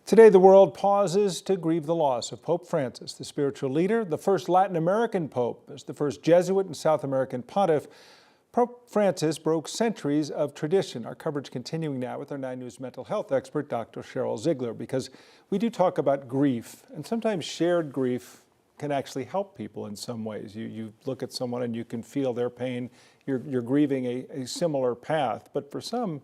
Today, the world pauses to grieve the loss of Pope Francis, the spiritual leader, the first Latin American pope, as the first Jesuit and South American pontiff. Pope Francis broke centuries of tradition. Our coverage continuing now with our 9 News mental health expert, Dr. Sheryl Ziegler, because we do talk about grief, and sometimes shared grief can actually help people in some ways. You look at someone and you can feel their pain. You're grieving a similar path, but for some,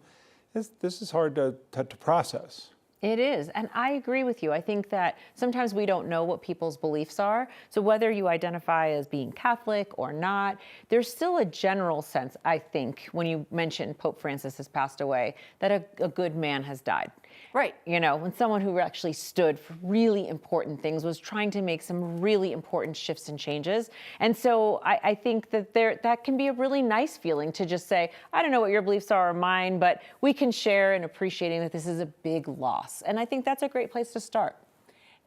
this is hard to process. It is, and I agree with you. I think that sometimes we don't know what people's beliefs are. So whether you identify as being Catholic or not, there's still a general sense, I think, when you mention Pope Francis has passed away, that a good man has died. Right. You know, when someone who actually stood for really important things, was trying to make some really important shifts and changes. And so I think that that can be a really nice feeling to just say, I don't know what your beliefs are or mine, but we can share in appreciating that this is a big loss. And I think that's a great place to start.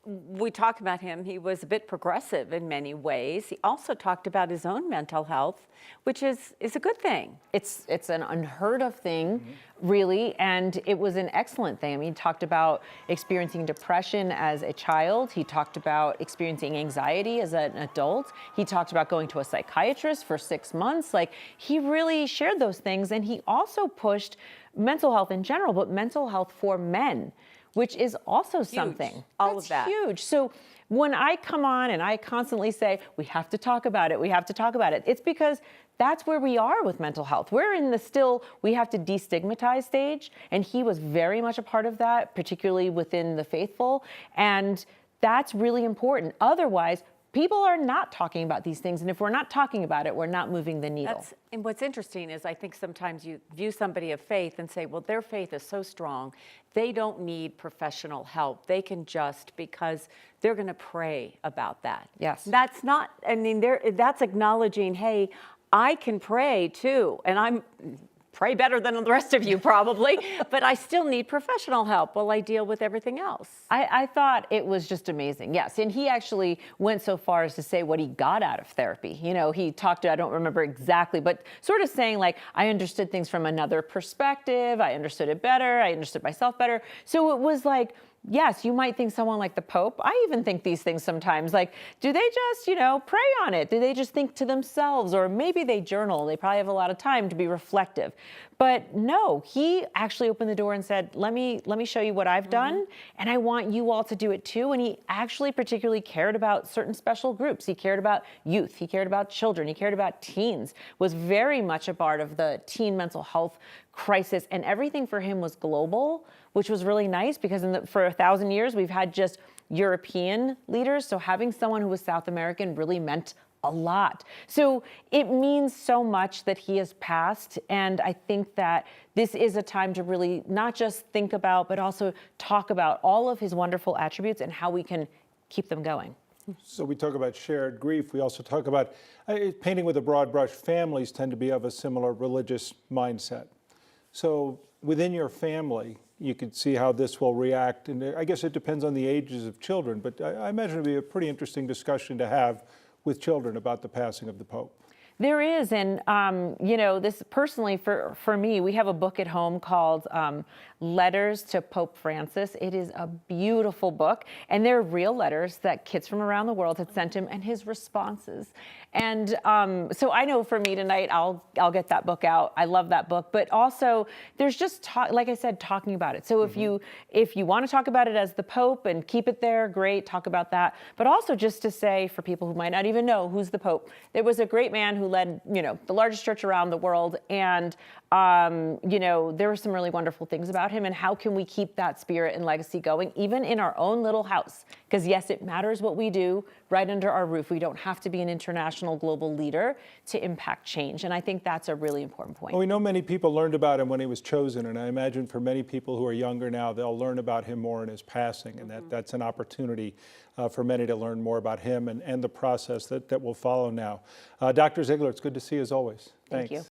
We talk about him. He was a bit progressive in many ways. He also talked about his own mental health, which is a good thing. It's an unheard of thing, really, and it was an excellent thing. I mean, he talked about experiencing depression as a child. He talked about experiencing anxiety as an adult. He talked about going to a psychiatrist for 6 months. Like, he really shared those things, and he also pushed mental health in general, but mental health for men, which is also something. All of that. Huge. So when I come on and I constantly say, we have to talk about it, we have to talk about it, it's because that's where we are with mental health. We're in the still, we have to destigmatize stage, and he was very much a part of that, particularly within the faithful, and that's really important. Otherwise, people are not talking about these things, and if we're not talking about it, we're not moving the needle. And what's interesting is I think sometimes you view somebody of faith and say, well, their faith is so strong, they don't need professional help. They can just, because they're going to pray about that. Yes. That's not, I mean, that's acknowledging, hey, I can pray too, and I'm pray better than the rest of you probably, but I still need professional help while I deal with everything else. I thought it was just amazing, yes. And he actually went so far as to say what he got out of therapy. You know, he talked to, I don't remember exactly, but sort of saying like, I understood things from another perspective, I understood it better, I understood myself better. So it was like, yes, you might think someone like the Pope, I even think these things sometimes, like, do they just, you know, pray on it? Do they just think to themselves? Or maybe they journal, they probably have a lot of time to be reflective. But no, he actually opened the door and said, let me show you what I've done, and I want you all to do it too. And he actually particularly cared about certain special groups. He cared about youth, he cared about children, he cared about teens, was very much a part of the teen mental health crisis, and everything for him was global, which was really nice because for 1,000 years we've had just European leaders, so having someone who was South American really meant a lot. So it means so much that he has passed, and I think that this is a time to really not just think about, but also talk about all of his wonderful attributes and how we can keep them going. So we talk about shared grief. We also talk about painting with a broad brush. Families tend to be of a similar religious mindset. So within your family, you could see how this will react. And I guess it depends on the ages of children, but I imagine it'd be a pretty interesting discussion to have with children about the passing of the Pope. There is, and you know, this personally for me, we have a book at home called Letters to Pope Francis. It is a beautiful book, and they're real letters that kids from around the world had sent him and his responses. And so I know for me tonight, I'll get that book out. I love that book, but also there's just like I said, talking about it. So if you want to talk about it as the Pope and keep it there, great, talk about that. But also just to say, for people who might not even know who's the Pope, there was a great man who led, you know, the largest church around the world, and you know, there were some really wonderful things about him, and how can we keep that spirit and legacy going, even in our own little house? Because yes, it matters what we do right under our roof. We don't have to be an international global leader to impact change, and I think that's a really important point. Well, we know many people learned about him when he was chosen, and I imagine for many people who are younger now, they'll learn about him more in his passing, and that's an opportunity for many to learn more about him and the process that will follow now. Dr. Ziegler, it's good to see you as always. Thanks. Thank you.